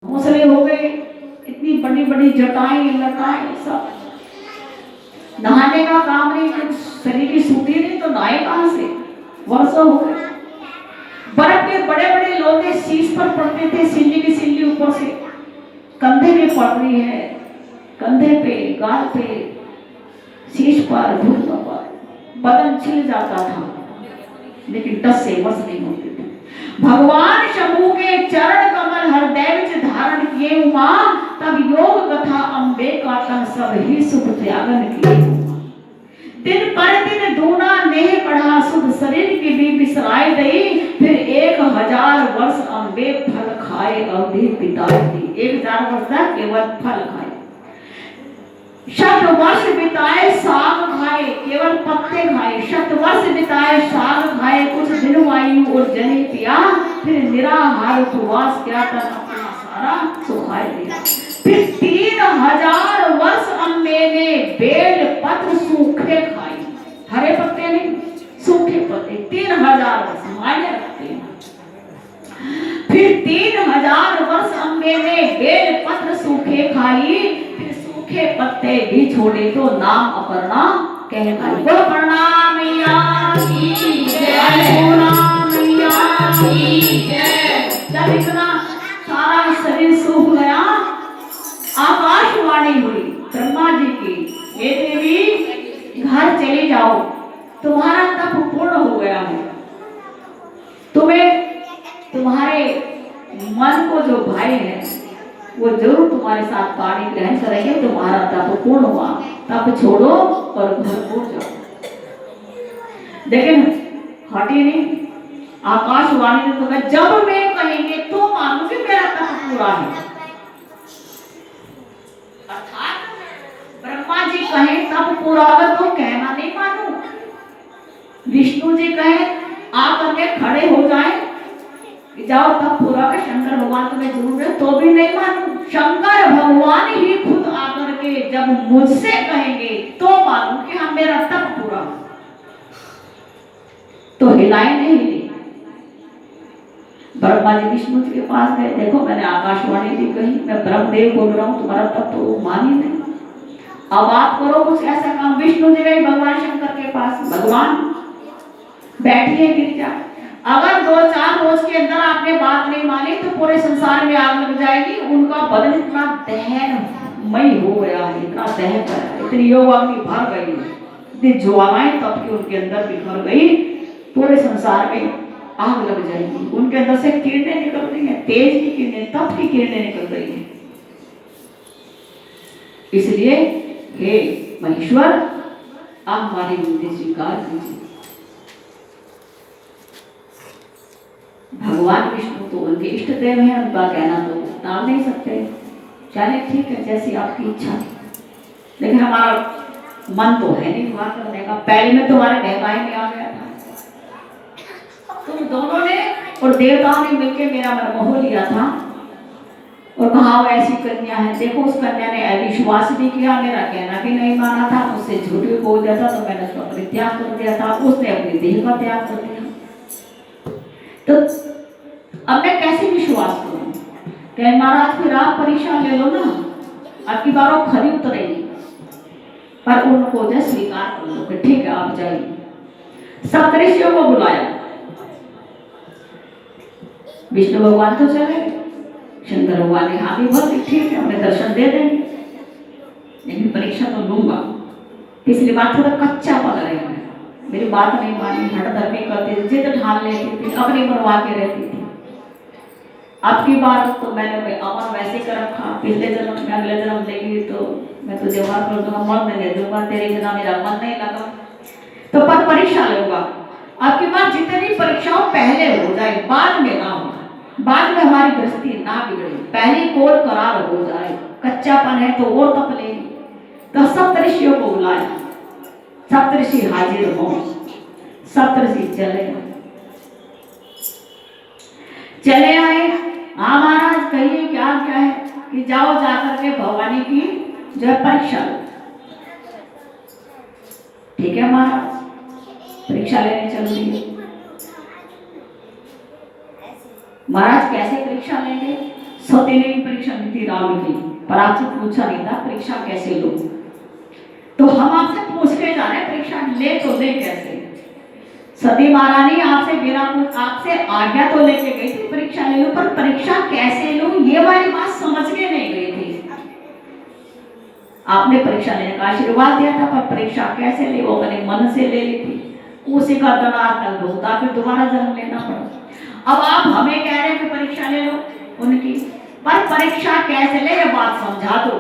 घोंसले हो गए, इतनी बड़ी बड़ी जटाएं लटाएं सब। नहाने का काम नहीं, जब शरीर की सूती नहीं तो नहाए कहां से, वर्षों हो गए। बर्फ के बड़े बड़े लोटे शीश पर पड़ते थे, सिल्ली की सिल्ली ऊपर से कंधे पे पड़ रही है, कंधे पे, गाल पे, शीश पर, घुटनों पर, बदन छिल जाता था, लेकिन टस से वश नहीं होते थे। भगवान शंभु के चरण कमल हृदय में धारण किए उमा, तब योग कथा अम्बे का तन सब ही सुख त्यागन किए। दिन पर दिन दूना नेह बढ़ा, सुध शरीर की भी बिसराय दई, फिर 1000 वर्ष अम्बे फल खाए अवधि बिताई दी। 1000 वर्ष तक केवल फल खाए, शत वर्ष बिताए साग खाए, केवल पत्ते खाए, शत वर्ष बिताए साग खाए, कुछ दिन वायु और जने पिया, फिर निराहार उपवास किया, तन अपना सारा सुखाए दिया। फिर 3000 वर्ष अम्बे ने बेल पत्र सूखे खाए, हरे पत्ते नहीं, सूखे पत्ते। 3000 वर्ष मायने रखते हैं। फिर 3000 वर्ष अम्बे ने बेल पत्र सूखे खाई, फिर सूखे पत्ते भी छोड़े तो नाम अपर्णा कहलाई। बोलो प्रणाम मैया की जय, प्रणाम मैया की जय। जब इतना सारा शरीर सूख गया, आकाशवाणी हुई ब्रह्मा जी की, हे देवी घर चले जाओ, तुम्हारा तप पूर्ण हो गया है। तुम्हें तुम्हारे मन को जो भाई है वो जरूर तुम्हारे साथ पानी ग्रहण करेंगे, तुम्हारा तप पूर्ण हुआ, तप छोड़ो और घर को जाओ। लेकिन हटी नहीं, आकाशवाणी ने तुम्हें जब मैं कहेंगे तो मानूंगी मेरा तप पूरा है। अर्थात ब्रह्मा जी कहें तब पूरा होगा तो कहना नहीं मानू, विष्णु जी कहें आकर के खड़े हो जाए जाओ तब पूरा का, शंकर भगवान तुम्हें जरूर है तो भी नहीं मानू। शंकर भगवान ही खुद आकर के जब मुझसे कहेंगे तो मानू कि हम मेरा तप पूरा, तो हिलाए नहीं हिली। ब्रह्मा जी विष्णु जी के पास गए, देखो मैंने आकाशवाणी भी कही, मैं ब्रह्मदेव बोल रहा हूँ, तुम्हारा तप तो मान ही नहीं, अब आप करो कुछ ऐसा काम। विष्णु जी गए भगवान शंकर के पास, भगवान बैठिए गिरिजा, अगर 2-4 रोज के अंदर आपने बात नहीं मानी तो पूरे संसार में आग लग जाएगी। उनका बदन इतना दहनमय हो गया है, इतना दहन गया, इतनी योगाग्नि भर गई, इतनी ज्वालाएं तब की उनके अंदर बिखर गई, पूरे संसार में आग लग जाएगी। उनके अंदर से किरणें निकल रही हैं, तेज की किरणें, तप की किरणें निकल रही हैं। इसलिए हे महेश्वर, आप हमारी विनती स्वीकार कीजिए। भगवान विष्णु तो उनके इष्ट देव हैं, उनका कहना तो टाल नहीं सकते, चले ठीक है जैसी आपकी इच्छा, लेकिन हमारा मन तो है नहीं बात करने का। पहले में तुम्हारे बहकाए में आ गया था, तुम दोनों ने और देवताओं ने मिलकर मेरा मन मोह लिया था और कहा वो ऐसी कन्या है। देखो उस कन्या ने अविश्वास भी किया, मेरा कहना भी नहीं माना था, मुझसे झूठ भी बोल दिया था, तो मैंने उसका परित्याग कर दिया था, उसने अपनी देह का त्याग कर दिया। तो अब मैं कैसे विश्वास करूं? कहे महाराज फिर आप परीक्षा ले लो ना, आपकी बारों खरी उतरेगी, पर उनको जो स्वीकार कर लो कि ठीक है आप जाइए। सप्तऋषियों को बुलाया, विष्णु भगवान तो चले गए, शंकर भगवान ने हाँ भी भर दी, ठीक है हमें दर्शन दे देंगे, लेकिन परीक्षा तो लूंगा। पिछली बार थोड़ा कच्चा पड़ रहे हैं, मेरी बात नहीं मानी, हठधर्मी करती थी, जिद ठान लेती थी, अपनी बनवा के रहती थी। अब की बार तो मैंने अमन वैसे कर रखा, पिछले जन्म में अगले जन्म लेगी तो मैं तुझे वहां कर दूंगा, मन नहीं दे दूंगा, तेरे बिना मेरा मन नहीं लगा, तो पद परीक्षा लूंगा। अब की बार जितनी परीक्षाओं पहले हो जाए, बाद में ना हो, बाद में हमारी गृहस्थी ना बिगड़े, पहले कोल करार हो जाए, कच्चापन है तो और तप ले। तो सप्तऋषियों को बुलाया, सप्तऋषि हाजिर हो, सप्तऋषि चले आए। हाँ महाराज कहिए क्या क्या है? कि जाओ जाकर के भवानी की जो परीक्षा लो। ठीक है महाराज, परीक्षा लेने चल दिए। महाराज कैसे परीक्षा लेंगे? सती ने भी परीक्षा दी थी रावण की, पर आपसे पूछा नहीं था परीक्षा कैसे लो। तो हम आपसे पूछ के जा रहे हैं परीक्षा ले तो ले कैसे। सती महारानी आपसे बिना कुछ आपसे आज्ञा तो लेके गई थी परीक्षा ले लो, पर परीक्षा कैसे लो ये वाली बात समझ के नहीं गई थी। आपने परीक्षा लेने का आशीर्वाद दिया था, पर परीक्षा कैसे ले वो मैंने मन से ले ली थी। उसी का दंडार्थ होता, फिर दोबारा जन्म लेना पड़ा। अब आप हमें कह रहे हैं कि परीक्षा ले लो उनकी, पर परीक्षा कैसे ले ये बात समझा दो।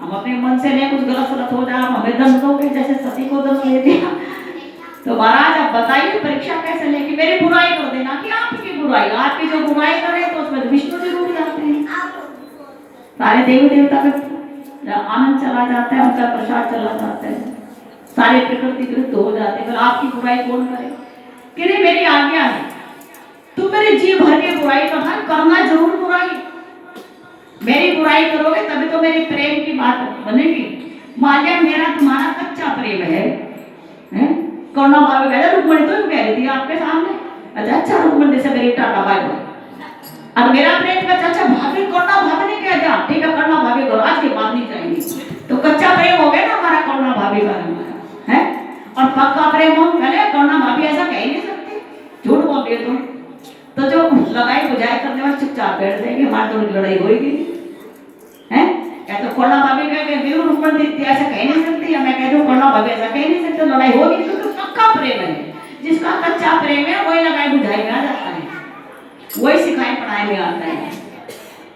हम अपने मन से ले, कुछ गलत हो जाए हमें दंड दोगे, जैसे सती को दंड दे दिया। तो महाराज आप बताइए परीक्षा कैसे ले कि मेरी बुराई कर देना कि आपकी बुराई। आपकी जो बुराई करे तो उसमें विष्णु जी डूब जाते हैं, सारे देवी देवता का आनंद चला जाता है, उनका प्रसाद चला जाता है, सारे प्रकृति विरुद्ध हो जाते हैं। आपकी बुराई कौन करे कि नहीं मेरी आज्ञा है, तुम मेरे जी भर के बुराई करना जरूर बुराई। मेरी बुराई करोगे तभी तो मेरे प्रेम की बात बनेगी। मान लिया मेरा तुम्हारा कच्चा प्रेम है, करुणा भाभी कह रहे रुक्मणी तो कह रही थी आपके सामने, अच्छा रुक्मणी से मेरी टाटा बाय बाय। अब मेरा प्रेम का चाचा भाभी करुणा भाभी ने कह दिया ठीक है करुणा भाभी करो, आज की बात नहीं चाहिए। तो कच्चा प्रेम हो गया ना हमारा करुणा भाभी का है, और पक्का प्रेम हो गया करुणा भाभी ऐसा कह नहीं सकती, झूठ बोल रही हो तो जो लगाई बुझाई करने वाले चुपचाप बैठ जाएंगे, हमारी तो लड़ाई होगी है। या तो करुणा भाभी कह के बिल्कुल ऊपर देती ऐसा कह नहीं सकती, या मैं कह दूं करुणा भाभी ऐसा कह नहीं सकते, लड़ाई होगी। क्योंकि पक्का प्रेम है, जिसका कच्चा प्रेम है वही लगाई बुझाई में आ जाता है, वही सिखाई पढ़ाई में आता है।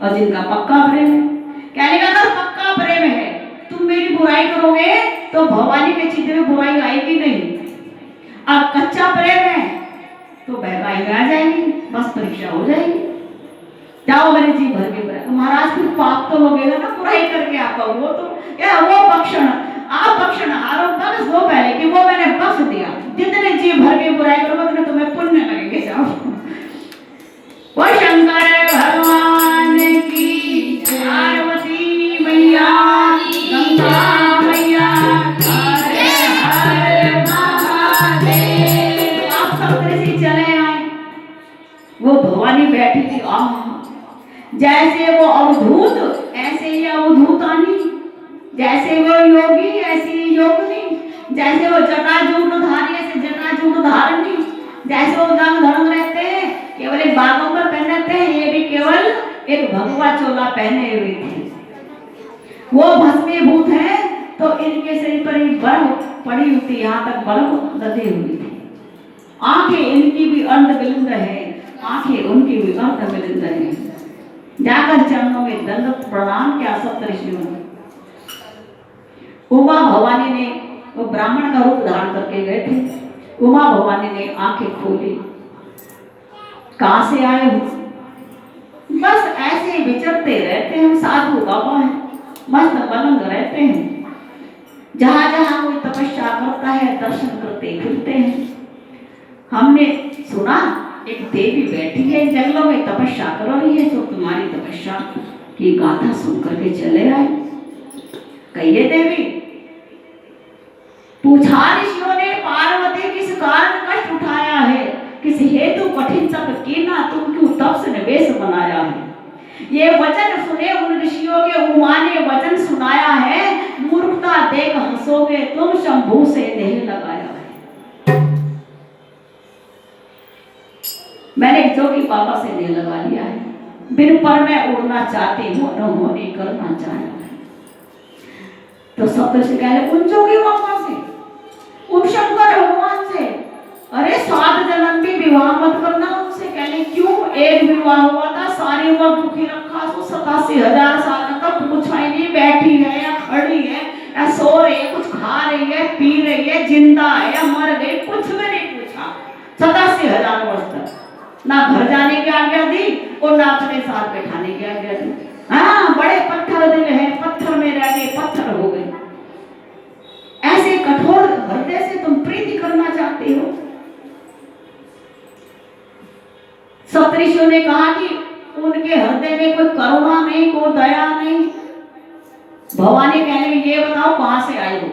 और जिनका पक्का प्रेम है, कहने का अगर पक्का प्रेम है तुम मेरी बुराई करोगे तो भवानी के चित्र में बुराई आएगी नहीं, और कच्चा प्रेम है तो बहकाई में आ जाएगी, बस परीक्षा हो जाएगी। जाओ मेरे जी भर के बुराई, महाराज फिर पाप तो लगेगा ना बुराई करके आपका, वो तो या वो बख्शण आप बख्शण आरोप बख्श दो पहले कि वो मैंने बख्श दिया, जितने जी भर के बुराई करोगे उतने तुम्हें पुण्य लगेंगे। जाओ वो शंकर भगवान की, पार्वती मैया, गंगा मैया, हर हर महादेव। आप सब से चले आए, वो भवानी बैठी थी जैसे वो अवधूत ऐसे ही अवधूतानी, जैसे वो योगी ऐसी योगिनी, जैसे वो जटाजूट धारी ऐसे जटाजूट धारणी, जैसे वो दंग धड़ंग रहते हैं केवल एक बागों पर पहन रहते हैं, ये भी केवल एक भगवा चोला पहने हुए थे। वो भस्मीभूत है तो इनके शरीर पर ही बर्फ पड़ी हुई थी, यहाँ तक बर्फ लदी हुई थी। आंखें इनकी भी अर्धविलिंद है, आंखें उनकी भी अर्धविलिंद है। जाकर चरणों में दंडवत प्रणाम किया सप्तऋषियों ने। उमा भवानी ने, वो ब्राह्मण का रूप धारण करके गए थे, उमा भवानी ने आंखें खोली, कहां से आए हो? बस ऐसे विचरते रहते हैं, साधु बाबा है, मस्त मलंग रहते हैं, जहां जहां कोई तपस्या करता है दर्शन करते फिरते हैं। हमने सुना एक देवी बैठी है जंगलों में तपस्या कर रही है, जो तुम्हारी तपस्या की गाथा सुन करके चले आए। कहिए देवी, पूछा ऋषियों ने पार्वती किस कारण कष्ट उठाया है, किस हेतु कठिन तप कीना, तुम क्यों तप से निवेश बनाया है। ये वचन सुने उन ऋषियों के, उमा ने वचन सुनाया है, मूर्खता देख हंसोगे तुम, शंभू से देह लगाया है। मैंने जोगी बाबा से देह लगा लिया है, बिन पर मैं उड़ना चाहती हूँ, अनहोनी करना चाहता है। तो सप्तऋषि कह रहे उन जोगी बाबा से, उन शंकर भगवान से, अरे 7 जन्म भी विवाह मत करना उनसे। कहले क्यों? एक विवाह हुआ था, सारी उम्र दुखी रखा, 87,000 साल तक पूछा ही नहीं, बैठी है या खड़ी है या सो रही है, कुछ खा रही है पी रही है, जिंदा है या मर गई, कुछ भी नहीं पूछा 87,000 वर्ष तक। ना घर जाने की आज्ञा दी और ना अपने साथ बैठाने की आज्ञा दी। हाँ, बड़े पत्थर दिल है, पत्थर में रह गए, पत्थर हो गए। ऐसे कठोर हृदय से तुम प्रीति करना चाहते हो? सप्तऋषियों ने कहा कि उनके हृदय में कोई करुणा नहीं, कोई दया नहीं। भवानी कहने लगी ये बताओ कहां से आए हो,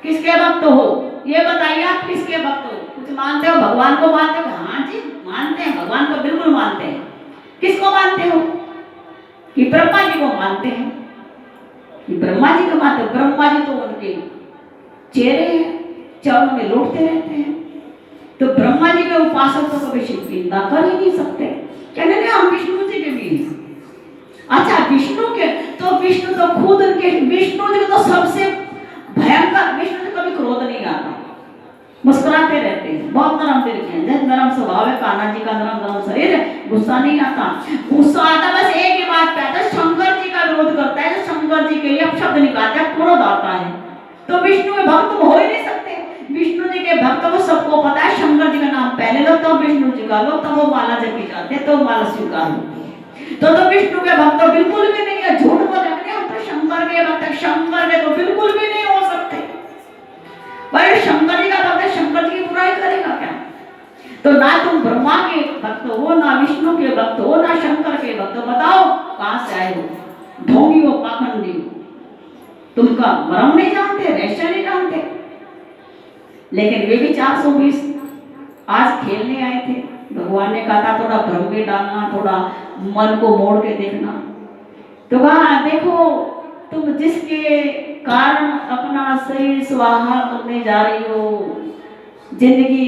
किसके भक्त हो, ये बताइए आप किसके भक्त हो। कुछ मानते हो? भगवान को मानते हो? हाँ जी मानते हैं, भगवान को बिल्कुल मानते हैं। किसको मानते हो? कि ब्रह्मा जी को मानते हैं, कि ब्रह्मा जी को मानते हैं। ब्रह्मा जी तो उनके चेहरे हैं, चरणों में लौटते रहते हैं, तो ब्रह्मा जी के उपासक तो कभी शिव की निंदा कर ही नहीं सकते। कहने लगे हम विष्णु जी के भी। अच्छा विष्णु के, तो विष्णु तो खुद उनके, विष्णु जी को तो सबसे भयंकर, विष्णु जी कभी क्रोध नहीं आता, मुस्कुराते रहते हैं, बहुत नरम दिल के हैं, नरम स्वभाव है कान्हा जी का, नरम शरीर, गुस्सा नहीं आता। गुस्सा आता बस एक ही बात पे आता है, शंकर जी का विरोध करता है, शंकर जी के लिए अपशब्द निकालता है, क्रोध आता है। तो विष्णु के भक्त हो ही नहीं सकते। विष्णु जी के भक्त को सबको पता है, शंकर जी का नाम पहले लो तो विष्णु जी का लो, तब वो माला जपी जाते हैं, तो माला स्वीकार होती है। तो विष्णु के भक्त तो बिल्कुल भी नहीं है, झूठ बोलेंगे हम तो शंकर के भक्त, शंकर के तो बिल्कुल भी नहीं हो सकते। भाई शंकर जी का भक्त शंकर जी की बुराई करेगा क्या? तो ना तुम ब्रह्मा के भक्त हो, ना विष्णु के भक्त हो, ना शंकर के भक्त हो, बताओ कहां से आए हो? ढोंगी हो, पाखंडी हो, तुमका मरम नहीं जानते, रहस्य नहीं जानते। लेकिन वे भी 420 आज खेलने आए थे। भगवान ने कहा था थोड़ा भ्रम में डालना, थोड़ा मन को मोड़ के देखना। तो कहा देखो तुम जिसके कारण अपना शरीर स्वाहा करने जा रही हो, जिंदगी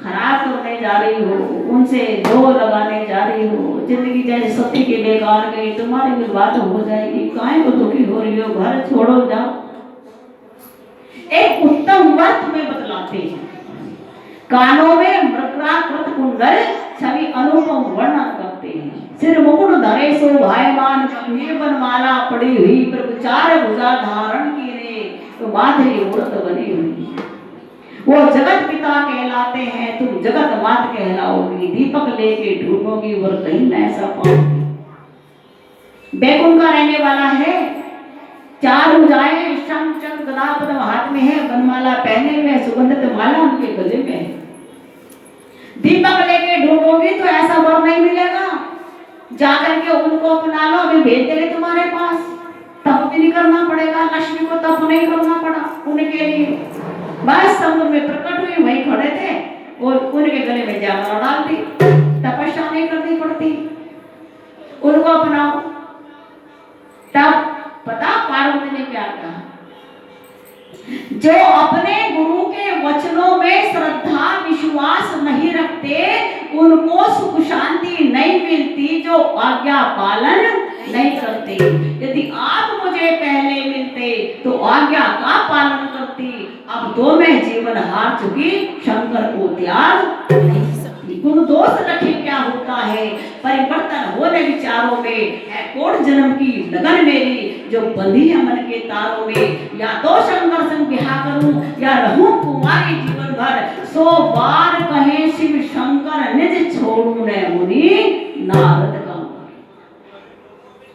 खराब करने जा रही हो, उनसे जोर लगाने जा रही हो, जिंदगी जैसे सती के बेकार गई, तुम्हारी भी बात हो जाएगी, काहे को दुखी हो रही हो, घर छोड़ो जाओ। एक उत्तम वर तुम्हें बतलाते हैं, कानों में मृगराकृत कुंडल छवि अनुपम वर्णन करते हैं, सिर मुकुट धरे शोभायमान, गंभीर बनमाला पड़ी हुई, प्रभु चार भुजा धारण किए, तो माधुरी मूर्त बनी हुई। वो जगत पिता कहलाते हैं, तुम जगत मात कहलाओगी, दीपक लेके ढूंढोगी और कहीं न ऐसा पाओगी। बैकुंठ का रहने वाला है, चार भुजाएं, शंख चक्र गदा पद्म हाथ में है, बनमाला पहने हुए, सुगंधित माला उनके गले में है। दीपक लेके ढूंढोगी तो ऐसा वर नहीं मिलेगा, जाकर के उनको अपना लो, अभी भेज देंगे तुम्हारे पास, तप भी नहीं करना पड़ेगा, लक्ष्मी को तप नहीं करना पड़ा उनके लिए, बस समुद्र में प्रकट हुई, वहीं खड़े थे और उनके गले में जामरा डाल दी, तपस्या नहीं करनी पड़ती, उनको अपनाओ। तब पता पार्वती ने क्या कहा, जो अपने गुरु के वचनों में श्रद्धा विश्वास नहीं रखते उनको सुख शांति नहीं मिलती, जो आज्ञा पालन नहीं करते। यदि आप मुझे पहले मिलते तो आज्ञा का पालन करती, अब तो मैं जीवन हार चुकी, शंकर को त्याग नहीं सकती। गुरु दोष रखे क्या होता है, परिवर्तन होने विचारों में है कोट जन्म की लगन मेरी, जो बंधी है मन के तारों में, या तो शंकर संग ब्याह करूं या रहूं कुमारी जीवन भर, 100 बार कहे शिव शंकर निज छोड़ू न मुनि नारद का।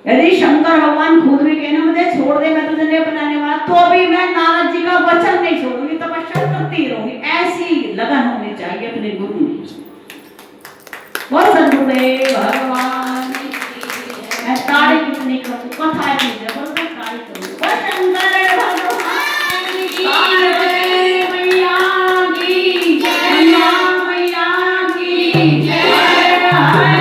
यदि शंकर भगवान खुद भी कहना मुझे छोड़ दे, मैं तुझे नहीं अपनाने वाला, तो भी मैं नारद जी का वचन नहीं छोड़ूंगी,